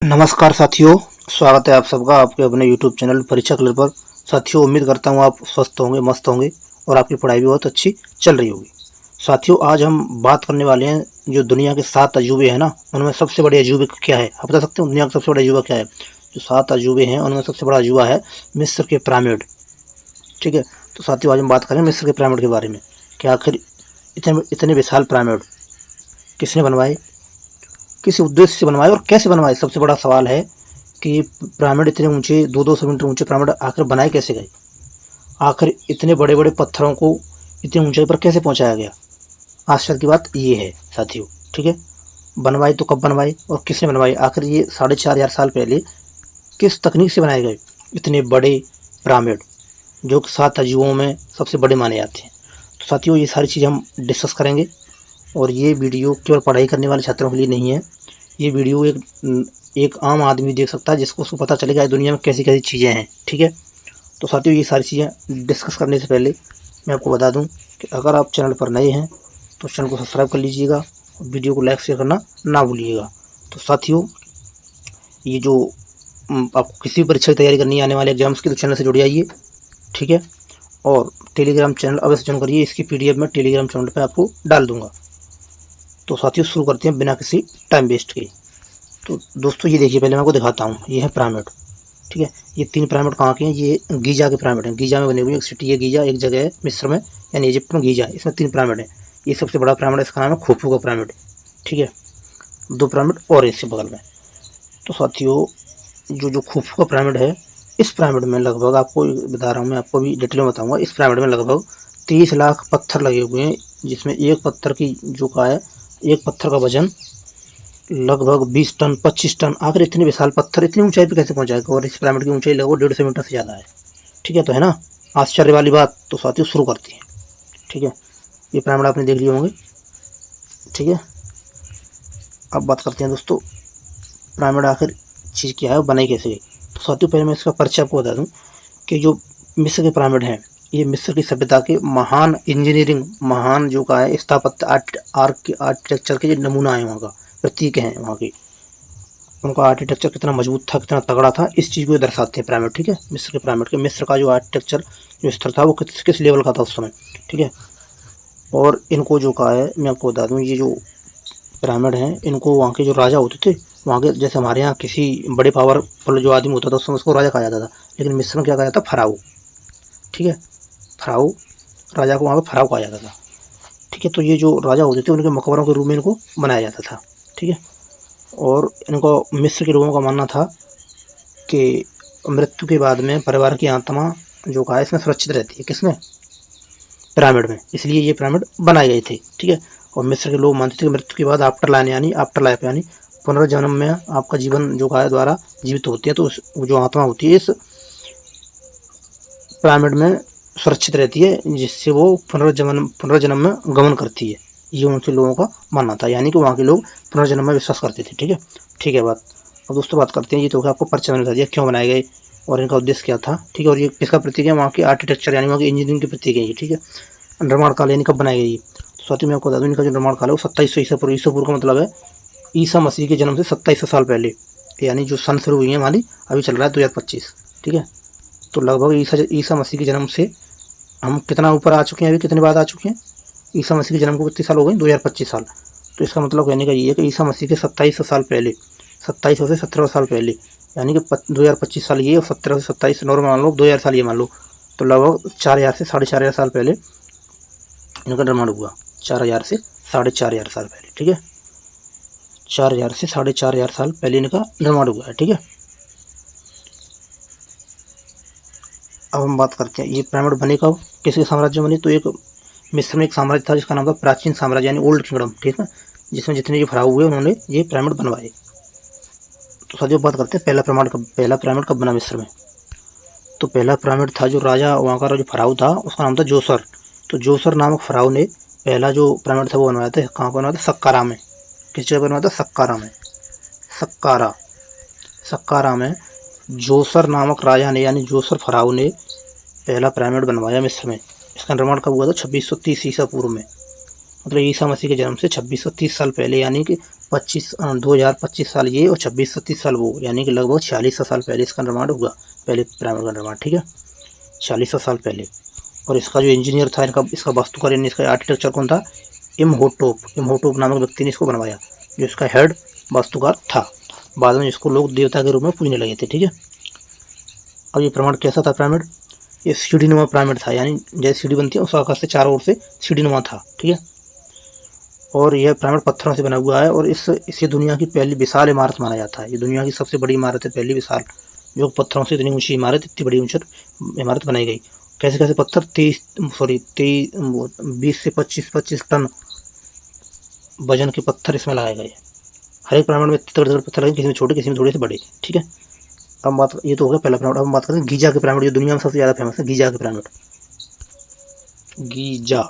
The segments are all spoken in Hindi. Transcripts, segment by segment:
नमस्कार साथियों, स्वागत है आप सबका आपके अपने YouTube चैनल परीक्षा क्लियर पर। साथियों, उम्मीद करता हूँ आप स्वस्थ होंगे, मस्त होंगे और आपकी पढ़ाई भी बहुत अच्छी चल रही होगी। साथियों, आज हम बात करने वाले हैं जो दुनिया के 7 अजूबे हैं ना, उनमें सबसे बड़े अजूबे क्या है। आप बता सकते हो दुनिया का सबसे बड़ा अजूबा क्या है? जो 7 अजूबे हैं उनमें सबसे बड़ा अजूबा है मिस्र के पिरामिड। ठीक है, तो साथियों आज हम बात करें मिस्र के पिरामिड के बारे में कि आखिर इतने विशाल पिरामिड किसने बनवाए, किस उद्देश्य से बनवाए और कैसे बनवाए। सबसे बड़ा सवाल है कि ये पिरामिड इतने ऊंचे 200 मीटर ऊंचे पिरामिड आखिर बनाए कैसे गए। आखिर इतने बड़े बड़े पत्थरों को इतनी ऊंचाई पर कैसे पहुंचाया गया। आश्चर्य की बात ये है साथियों। ठीक है, बनवाए तो कब बनवाए और किसने बनवाए। आखिर ये 4,500 साल पहले किस तकनीक से बनाए गए इतने बड़े पिरामिड जो 7 अजूबों में सबसे बड़े माने जाते हैं। तो साथियों, ये सारी चीज़ हम डिस्कस करेंगे और ये वीडियो केवल पढ़ाई करने वाले छात्रों के लिए नहीं है। ये वीडियो एक आम आदमी देख सकता है जिसको उसको पता चलेगा दुनिया में कैसी कैसी चीज़ें हैं। ठीक है, तो साथियों ये सारी चीज़ें डिस्कस करने से पहले मैं आपको बता दूं कि अगर आप चैनल पर नए हैं तो चैनल को सब्सक्राइब कर लीजिएगा और वीडियो को लाइक शेयर करना ना भूलिएगा। तो साथियों, ये जो आपको किसी भी परीक्षा की तैयारी करनी है आने वाले एग्जाम्स की, तो चैनल से जुड़ जाइए। ठीक है, और टेलीग्राम चैनल अवश्य ज्वाइन करिए। इसकी PDF मैं टेलीग्राम चैनल पर आपको डाल दूँगा। तो साथियों शुरू करते हैं बिना किसी टाइम वेस्ट के। तो दोस्तों ये देखिए, पहले मैं आपको दिखाता हूँ। ये है पिरामिड। ठीक है, ये 3 पिरामिड कहाँ के हैं? ये गीजा के पिरामिड हैं। गीजा में बने हुए एक सिटी है गीजा, एक जगह है मिस्र में यानी इजिप्ट में गीजा। इसमें 3 पिरामिड हैं। ये सबसे बड़ा पिरामिड है, इसका नाम है खुफू का पिरामिड। ठीक है, 2 पिरामिड और इसके बगल में। तो साथियों जो खुफू का पिरामिड है, इस पिरामिड में लगभग आपको बता रहा हूँ, मैं आपको भी डिटेल में बताऊँगा। इस पिरामिड में लगभग 30 लाख पत्थर लगे हुए हैं, जिसमें एक पत्थर की जो का है, एक पत्थर का वजन लगभग 20 टन 25 टन। आखिर इतने विशाल पत्थर इतनी ऊंचाई पे कैसे पहुंचाएगा? और इस पिरामिड की ऊंचाई लगभग 150 मीटर से ज़्यादा है। ठीक है, तो है ना आश्चर्य वाली बात। तो साथियों शुरू करते हैं। ठीक है, ये पिरामिड आपने देख लिए होंगे। ठीक है, अब बात करते हैं दोस्तों पिरामिड आखिर चीज़ क्या है, बनाई कैसे गई। तो साथियों पहले मैं इसका परिचय आपको बता दूँ कि जो मिस्र के पिरामिड हैं, ये मिस्र की सभ्यता के महान इंजीनियरिंग, महान जो का है स्थापत्य आर्किटेक्चर के जो नमूना है, वहाँ का प्रतीक हैं। वहाँ की उनका आर्किटेक्चर कितना मजबूत था, कितना तगड़ा था, इस चीज़ को दर्शाते हैं पिरामिड। ठीक है, मिस्र के पिरामिड के, मिस्र का जो आर्किटेक्चर जो स्तर था वो किस लेवल का था उस समय। ठीक है, और इनको जो का है मैं आपको बता दूँ, ये जो पिरामिड हैं इनको वहाँ के जो राजा होते थे, वहाँ के जैसे हमारे यहाँ किसी बड़े पावरफुल जो आदमी होता था उस समय उसको राजा कहा जाता था, लेकिन मिस्र में क्या कहा जाता था? फराओ। ठीक है, फराओ राजा को वहाँ पर फराओ कहा जाता था। ठीक है, तो ये जो राजा होते थे उनके मकबरों के रूप में इनको बनाया जाता था। ठीक है, और इनको मिस्र के लोगों का मानना था कि मृत्यु के बाद में परिवार की आत्मा जो का है इसमें सुरक्षित रहती है। किसमें? पिरामिड में। इसलिए ये पिरामिड बनाए गए थे। ठीक है, और मिस्र के लोग मानते थे कि मृत्यु के बाद आफ्टर लाइफ यानी पुनर्जन्म में आपका जीवन जो का है द्वारा जीवित होती है, तो जो आत्मा होती है इस पिरामिड में सुरक्षित रहती है, जिससे वो पुनर्जन्म में गमन करती है। ये उनसे लोगों का मानना था, यानी कि वहाँ के लोग पुनर्जन्म में विश्वास करते थे। ठीक है बात। अब दोस्तों बात करते हैं, ये तो आपको परिचय में बता दिया क्यों बनाए गए और इनका उद्देश्य क्या था। ठीक है, और ये किसका प्रतीक है? वहाँ के आर्किटेक्चर यानी वहाँ की इंजीनियरिंग के प्रतीक है ये। ठीक है, निर्माण काल यानी कब बनाई गई। तो साथ ही मैं आपको बता दूँ, इनका जो निर्माण काल है वो 2700 ईसा पूर्व का मतलब है ईसा मसीह के जन्म से 2700 साल पहले, यानी जो सन शुरू हुई है हमारी, अभी चल रहा है 2025। ठीक है, तो लगभग ईसा मसीह के जन्म से हम कितना ऊपर आ चुके हैं, अभी कितने बाद आ चुके हैं? ईसा मसीह के जन्म को कितने साल हो गए? 2025 साल। तो इसका मतलब कहने का ये है कि ईसा मसीह के 2700 साल पहले, 2700 से 1700 साल पहले, यानी कि 2025 साल ये और 17 से 27 नॉर्मल मान लो, 2000 साल ये मान लो, तो लगभग 4000 से 4500 साल पहले इनका निर्माण हुआ। 4000 से 4500 साल पहले। ठीक है, 4000 से 4500 साल पहले इनका निर्माण हुआ है। ठीक है, अब हम बात करते हैं ये पिरामिड बने कब, किसके साम्राज्य में बने। तो एक मिस्र में एक साम्राज्य था जिसका नाम था प्राचीन साम्राज्य यानी ओल्ड किंगडम। ठीक है, जिसमें जितने जो फराव हुए उन्होंने ये पिरामिड बनवाए। तो साथियों बात करते हैं पहला पिरामिड कब बना मिस्र में। तो पहला पिरामिड था जो राजा वहाँ का जो फराव था उसका नाम था जोसर। तो जोसर नामक फराव ने पहला जो पिरामिड था वो बनवाया था। कहाँ बनवाया था? सक्कारा में। किस जगह बनवाया था? सक्कारा में। सक्कारा में जोसर नामक राजा ने यानी जोसर फराव ने पहला पिरामिड बनवाया मिस्र में। इसका निर्माण कब हुआ था? 2630 ईसा पूर्व में। मतलब ईसा मसीह के जन्म से 2630 साल पहले, यानी कि 2025 साल ये और 2630 साल वो, यानी कि लगभग 4600 साल पहले इसका निर्माण हुआ, पहले पिरामिड का निर्माण, ठीक है, 4600 साल पहले। और इसका जो इंजीनियर था, इसका वास्तुकार यानी इसका आर्किटेक्चर कौन था? इमहोटोप नामक व्यक्ति ने इसको बनवाया, जो इसका हेड वास्तुकार था। बाद में इसको लोग देवता के रूप में पूजने लगे थे, ठीक है। अब ये पिरामिड कैसा था पिरामिड? ये सीढ़ीनुमा पिरामिड था, यानी जैसे सीढ़ी बनती है उस आकार से चारों ओर से सीढ़ीनुमा था, ठीक है। और यह पिरामिड पत्थरों से बना हुआ है और इसे दुनिया की पहली विशाल इमारत माना जाता है। ये दुनिया की सबसे बड़ी इमारत है, पहली विशाल, जो पत्थरों से इतनी ऊंची इमारत, इतनी बड़ी ऊंची इमारत बनाई गई। कैसे कैसे पत्थर? 20 से 25 टन वजन के पत्थर इसमें लगाए गए। हर एक पिरामिड में तगड़े पत्थर लगे, किसी में छोटे, किसी में थोड़े से बड़े, ठीक है। अब बात, ये तो हो गया पहला पिरामिड। अब हम बात करें गीजा के पिरामिड, जो दुनिया में सबसे ज़्यादा फेमस है, गीजा के पिरामिड। गीजा,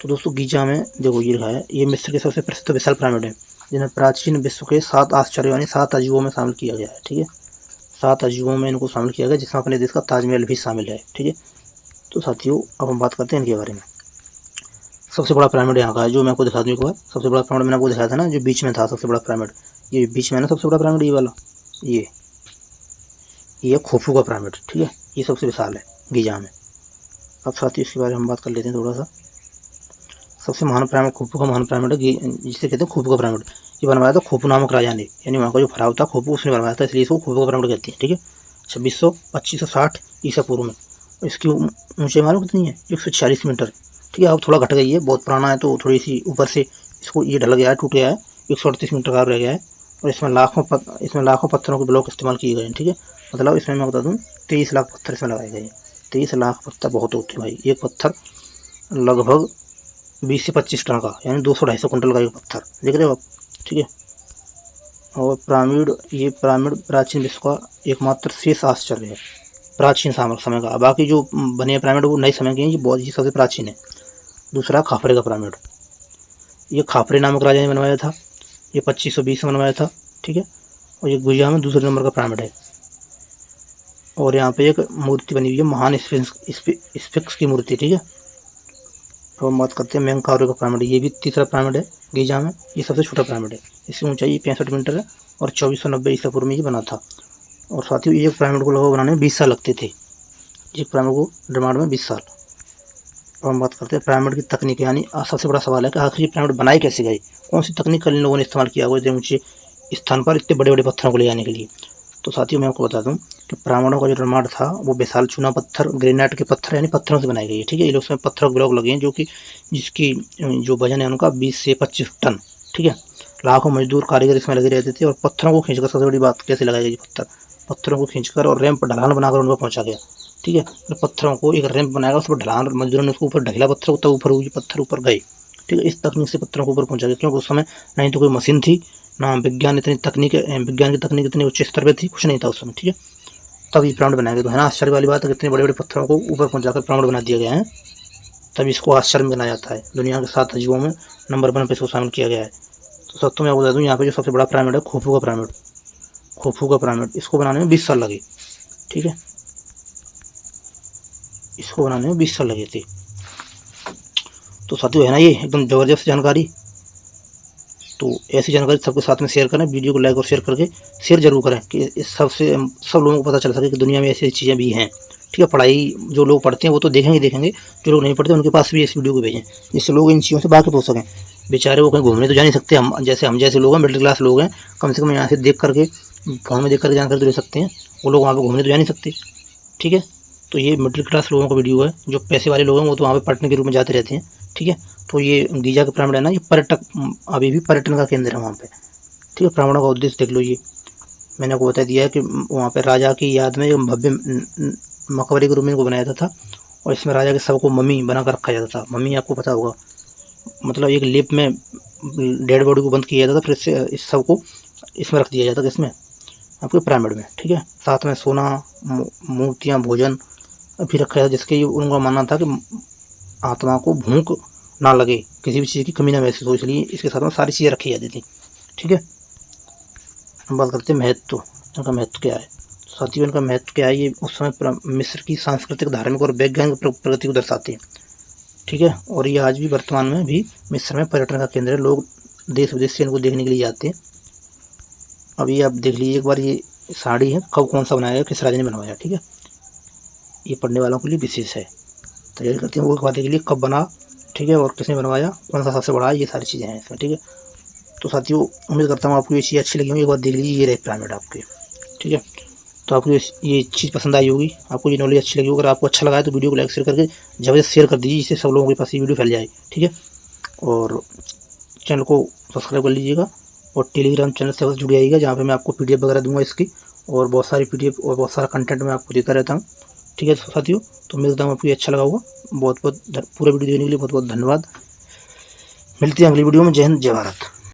तो दोस्तों गीजा में देखो ये लिखा है, ये मिस्र के सबसे प्रसिद्ध विशाल पिरामिड है, जिन्हें प्राचीन विश्व के 7 आश्चर्यों यानी 7 अजूबों में शामिल किया गया है, ठीक है। 7 अजूबों में इनको शामिल किया गया, जिसमें अपने देश का ताजमहल भी शामिल है, ठीक है। तो साथियों अब हम बात करते हैं इनके बारे में। सबसे बड़ा पिरामिड यहाँ का है, जो मैं आपको दिखा दूँ एक बार। सबसे बड़ा पिरामिड मैंने आपको दिखाया था ना, जो बीच में था सबसे बड़ा पिरामिड, ये बीच में है ना सबसे बड़ा पिरामिड, ये वाला, ये खुफू का पिरामिड, ठीक है। ये सबसे विशाल है गीजा में। अब साथियों इसके बारे में हम बात कर लेते हैं थोड़ा सा। सबसे महान पिरामिड खुफू का महान पिरामिड है, जिसे कहते हैं खुफू का पिरामिड। ये बनवाया था खुफू नामक राजा ने, यानी वहाँ का जो फराव था खुफू, उसने बनवाया था, इसलिए इसको खुफू का पिरामिड कहते हैं, ठीक है। 2560 ईसा पूर्व में। इसकी ऊंचाई मालूम कितनी है? 146 मीटर, ठीक है। अब थोड़ा घट गई है, बहुत पुराना है तो थोड़ी सी ऊपर से इसको ये ढल गया है, टूट गया है, 138 मीटर का रह गया है। और इसमें लाखों पत्थरों के ब्लॉक इस्तेमाल किए गए हैं, ठीक है। मतलब इसमें मैं बता दूं 23 लाख पत्थर इसमें लगाए गए हैं। 23 लाख पत्थर बहुत होते हैं भाई। एक पत्थर लगभग 20 से 25 टन का, यानी 200-250 कुंटल का एक पत्थर, देख रहे हो आप, ठीक है। और ये पिरामिड प्राचीन विश्व का एकमात्र शेष आश्चर्य है, प्राचीन समय का। बाकी जो बने पिरामिड वो नए समय के हैं, ये बहुत ही सबसे प्राचीन है। दूसरा खाफरे का पिरामिड, ये खाफरे नामक राजा ने बनवाया था, ये 2520 में बनवाया था, ठीक है। और ये गुजिया में दूसरे नंबर का पिरामिड है। और यहाँ पे एक मूर्ति बनी हुई है, महान स्फिंक्स की मूर्ति, ठीक है। तो हम बात करते हैं मेंकारे का पिरामिड, ये भी तीसरा पिरामिड है गीजा में, ये सबसे छोटा पिरामिड है। इसकी ऊंचाई 65 मीटर है और 2490 ईसा पूर्व में ये बना था। और साथियों एक पिरामिड को लगभग बनाने में 20 साल लगते थे, एक पिरामिड को निर्माण में 20 साल। अब हम बात करते हैं पिरामिड की तकनीक, यानी सबसे बड़ा सवाल है कि आखिर ये पिरामिड बनाई कैसे गई, कौन सी तकनीक कल इन लोगों ने इस्तेमाल किया हुआ इतने ऊँचे स्थान पर इतने बड़े बड़े पत्थरों को ले जाने के लिए। तो साथियों मैं आपको बता दूं कि पिरामिडों का जो निर्माण था वो विशाल चूना पत्थर, ग्रेनाइट के पत्थर यानी पत्थरों से बनाई गई है, ठीक है। ये लोग उसमें पत्थरों के ब्लॉक लगे हैं, जिसकी जो वजन है उनका 20 से 25 टन, ठीक है। लाखों मजदूर कारीगर इसमें लगे रहते थे और पत्थरों को खींचकर, सबसे बड़ी बात कैसे लगाई गई, पत्थरों को खींचकर और रैंप ढलान बनाकर उन पर पहुँचा गया, ठीक है। फिर पत्थरों को एक रैंप बनाया, उस पर ढलान, मजदूरों ने उसको ऊपर ढकेला पत्थर को, तब ऊपर हुई पत्थर ऊपर गए, ठीक है। इस तकनीक से पत्थरों को ऊपर पहुँचा गया, क्योंकि उस समय नहीं तो कोई मशीन थी, ना विज्ञान की तकनीक इतनी उच्च स्तर पर थी, कुछ नहीं था उस समय, ठीक है। तब ये पिरामिड बनाया गया। तो है ना आश्चर्य वाली बात है, कितने बड़े बड़े पत्थरों को ऊपर पहुंचाकर पिरामिड बना दिया गया है। तब इसको आश्चर्य में बनाया जाता है। दुनिया के 7 अजूबों में नंबर 1 पे इसको शामिल किया गया है। तो सब तो मैं बता दूँ, यहाँ पे जो सबसे बड़ा पिरामिड है खुफू का पिरामिड, इसको बनाने में 20 साल लगे, ठीक है। इसको बनाने में 20 साल लगे थे। तो साथियों है ना ये एकदम ज़बरदस्त जानकारी। तो ऐसी जानकारी सबके साथ में शेयर करें, वीडियो को लाइक और शेयर करके शेयर जरूर करें कि इस सब लोगों को पता चल सके कि दुनिया में ऐसी चीज़ें भी हैं, ठीक है। पढ़ाई जो लोग पढ़ते हैं वो तो देखेंगे, जो लोग नहीं पढ़ते उनके पास भी इस वीडियो को भेजें, जिससे लोग इन चीज़ों से वाकिफ हो सकें। बेचारे वो कहीं घूमने तो जा नहीं सकते, हम जैसे लोग हैं, मिडिल क्लास लोग हैं, कम से कम यहाँ से देख करके, फोन में देख करके जानकारी तो ले सकते हैं। वो लोग वहाँ पर घूमने तो जा नहीं सकते, ठीक है। तो ये मिडिल क्लास लोगों का वीडियो है। जो पैसे वाले लोग हैं वो तो वहाँ पर पर्यटन के रूप में जाते रहते हैं, ठीक है। तो ये गीजा का पिरामिड है ना, ये अभी भी पर्यटन का केंद्र है वहाँ पे, ठीक है। पिरामिडों का उद्देश्य देख लो, ये मैंने आपको बता दिया है कि वहाँ पे राजा की याद में भव्य मकबरे के रूप में इनको बनाया जाता था। और इसमें राजा के शव को मम्मी बनाकर रखा जाता था। मम्मी आपको पता होगा, मतलब एक लेप में डेड बॉडी को बंद किया जाता था, फिर इससे इस शव को इसमें रख दिया जाता था, इसमें आपके पिरामिड में, ठीक है। साथ में सोना, मूर्तियाँ, भोजन भी रखा जाता, जिसके उनका मानना था कि आत्मा को भूख ना लगे, किसी भी चीज़ की कमी ना महसूस हो, इसलिए इसके साथ में सारी चीज़ें रखी जाती थी, ठीक है। हम बात करते हैं महत्व, इनका महत्व क्या है। साथियों इनका महत्व क्या है, ये उस समय मिस्र की सांस्कृतिक, धार्मिक और वैज्ञानिक प्रगति को दर्शाते हैं। ठीक है। और ये आज भी वर्तमान में भी मिस्र में पर्यटन का केंद्र है, लोग देश विदेश से इनको देखने के लिए जाते हैं। अब ये आप देख लीजिए एक बार, ये साड़ी है, कब कौन सा बनाया, किस राजा ने बनवाया, ठीक है। ये पढ़ने वालों के लिए विशेष है, तैयारी करते हैं वो बातें के लिए, कब बना, ठीक है, और किसने बनवाया, कौन सा सबसे बड़ा है, ये सारी चीज़ें हैं इसमें, ठीक है। तो साथियों उम्मीद करता हूँ आपको ये चीज़ अच्छी लगी होगी। एक बार देख लीजिए, ये रहे पिरामिड आपके, ठीक है। तो आपको ये चीज़ पसंद आई होगी, आपको ये नॉलेज अच्छी लगी होगी। अगर आपको अच्छा लगा है तो वीडियो को लाइक शेयर करके जबरदस्त शेयर कर दीजिए, जिससे सब लोगों के पास ये वीडियो फैल जाए, ठीक है। और चैनल को सब्सक्राइब कर लीजिएगा और टेलीग्राम चैनल से जुड़ जाइएगा, जहाँ पे मैं आपको PDF वगैरह दूंगा इसकी, और बहुत सारी PDF और बहुत सारा कंटेंट मैं आपको देता रहता हूँ, ठीक है साथियों। तो उम्मीद करता हूँ आपको ये अच्छा लगा होगा। बहुत बहुत पूरा वीडियो देखने के लिए बहुत बहुत धन्यवाद। मिलते हैं अगली वीडियो में। जय हिंद, जय भारत।